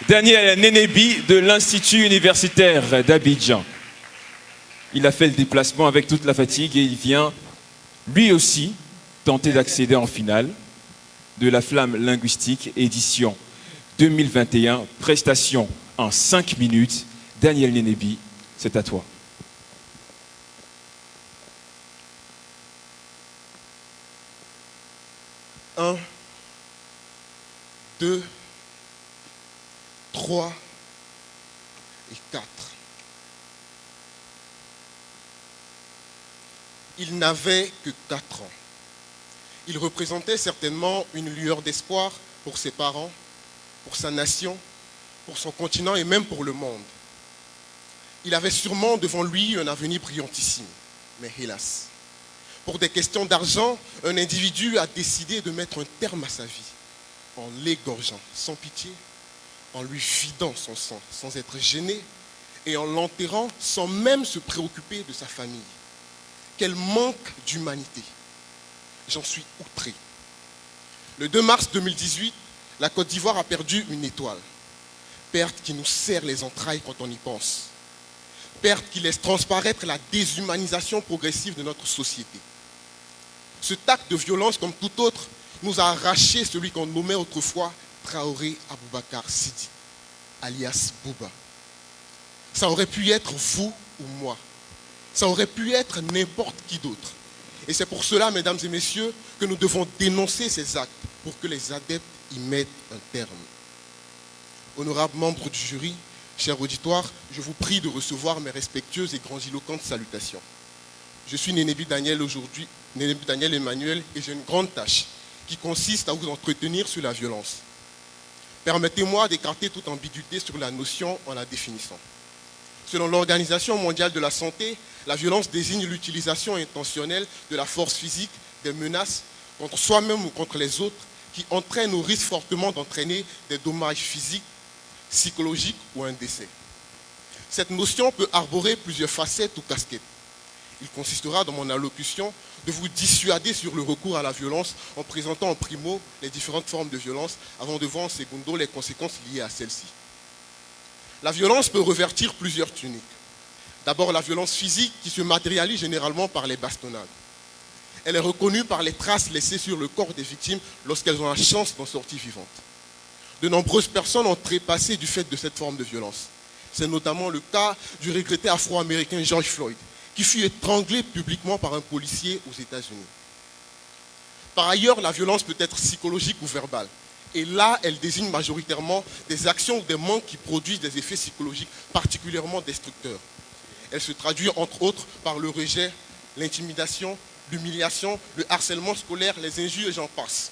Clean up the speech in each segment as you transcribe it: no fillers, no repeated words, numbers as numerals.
Daniel Nénébi de l'Institut universitaire d'Abidjan. Il a fait le déplacement avec toute la fatigue et il vient, lui aussi, tenter d'accéder en finale de la Flamme linguistique édition 2021, prestation en 5 minutes. Daniel Nénébi, c'est à toi. Un, 2, 3 et 4. Il n'avait que 4 ans. Il représentait certainement une lueur d'espoir pour ses parents, pour sa nation, pour son continent et même pour le monde. Il avait sûrement devant lui un avenir brillantissime, mais hélas. Pour des questions d'argent, un individu a décidé de mettre un terme à sa vie en l'égorgeant sans pitié, en lui vidant son sang sans être gêné et en l'enterrant sans même se préoccuper de sa famille. Quel manque d'humanité! J'en suis outré. Le 2 mars 2018, la Côte d'Ivoire a perdu une étoile. Perte qui nous serre les entrailles quand on y pense. Perte qui laisse transparaître la déshumanisation progressive de notre société. Cet acte de violence, comme tout autre, nous a arraché celui qu'on nommait autrefois Traoré Aboubakar Sidi, alias Bouba. Ça aurait pu être vous ou moi. Ça aurait pu être n'importe qui d'autre. Et c'est pour cela, mesdames et messieurs, que nous devons dénoncer ces actes pour que les adeptes y mettent un terme. Honorables membres du jury, chers auditoires, je vous prie de recevoir mes respectueuses et grandiloquentes salutations. Je suis Nénébi Daniel aujourd'hui, Nénébi Daniel Emmanuel, et j'ai une grande tâche qui consiste à vous entretenir sur la violence. Permettez-moi d'écarter toute ambiguïté sur la notion en la définissant. Selon l'Organisation mondiale de la santé, la violence désigne l'utilisation intentionnelle de la force physique, des menaces contre soi-même ou contre les autres qui entraînent ou risquent fortement d'entraîner des dommages physiques, psychologiques ou un décès. Cette notion peut arborer plusieurs facettes ou casquettes. Il consistera dans mon allocution de vous dissuader sur le recours à la violence en présentant en primo les différentes formes de violence avant de voir en secondo les conséquences liées à celle-ci. La violence peut revêtir plusieurs tuniques. D'abord, la violence physique qui se matérialise généralement par les bastonnades. Elle est reconnue par les traces laissées sur le corps des victimes lorsqu'elles ont la chance d'en sortir vivantes. De nombreuses personnes ont trépassé du fait de cette forme de violence. C'est notamment le cas du regretté afro-américain George Floyd, qui fut étranglé publiquement par un policier aux États-Unis. Par ailleurs, la violence peut être psychologique ou verbale. Et là, elle désigne majoritairement des actions ou des manques qui produisent des effets psychologiques particulièrement destructeurs. Elle se traduit entre autres par le rejet, l'intimidation, l'humiliation, le harcèlement scolaire, les injures et j'en passe.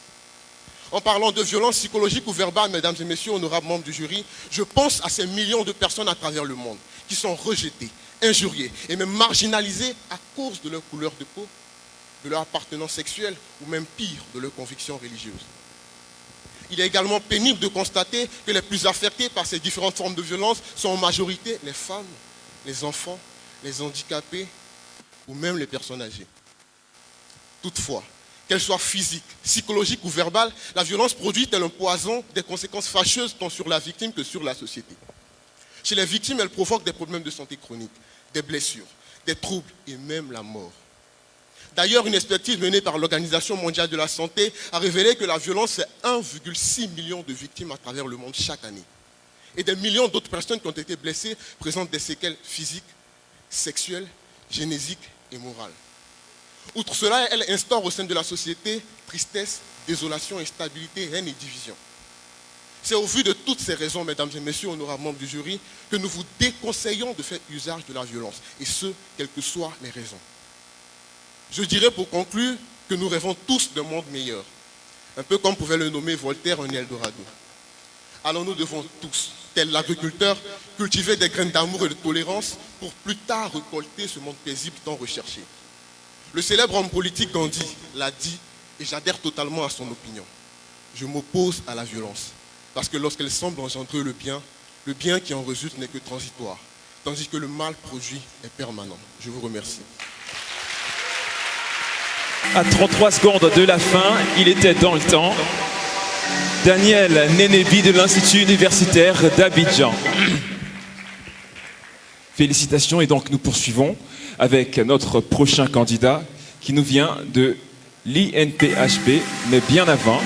En parlant de violence psychologique ou verbale, mesdames et messieurs, honorables membres du jury, je pense à ces millions de personnes à travers le monde qui sont rejetées, injuriées et même marginalisées à cause de leur couleur de peau, de leur appartenance sexuelle ou même pire, de leurs convictions religieuses. Il est également pénible de constater que les plus affectés par ces différentes formes de violence sont en majorité les femmes, les enfants, les handicapés ou même les personnes âgées. Toutefois, qu'elle soit physique, psychologique ou verbale, la violence produit tel un poison des conséquences fâcheuses tant sur la victime que sur la société. Chez les victimes, elle provoque des problèmes de santé chronique, des blessures, des troubles et même la mort. D'ailleurs, une expertise menée par l'Organisation mondiale de la santé a révélé que la violence fait 1,6 million de victimes à travers le monde chaque année. Et des millions d'autres personnes qui ont été blessées présentent des séquelles physiques, sexuelles, génésiques et morales. Outre cela, elle instaure au sein de la société tristesse, désolation, instabilité, haine et division. C'est au vu de toutes ces raisons, mesdames et messieurs, honorables membres du jury, que nous vous déconseillons de faire usage de la violence, et ce, quelles que soient les raisons. Je dirais pour conclure que nous rêvons tous d'un monde meilleur, un peu comme pouvait le nommer Voltaire un Eldorado. Alors nous devons tous, tel l'agriculteur, cultiver des graines d'amour et de tolérance pour plus tard récolter ce monde paisible tant recherché. Le célèbre homme politique Gandhi l'a dit et j'adhère totalement à son opinion. Je m'oppose à la violence parce que lorsqu'elle semble engendrer le bien qui en résulte n'est que transitoire, tandis que le mal produit est permanent. Je vous remercie. À 33 secondes de la fin, il était dans le temps. Daniel Nénébi de l'Institut universitaire d'Abidjan. Félicitations, et donc nous poursuivons avec notre prochain candidat qui nous vient de l'INPHP, mais bien avant.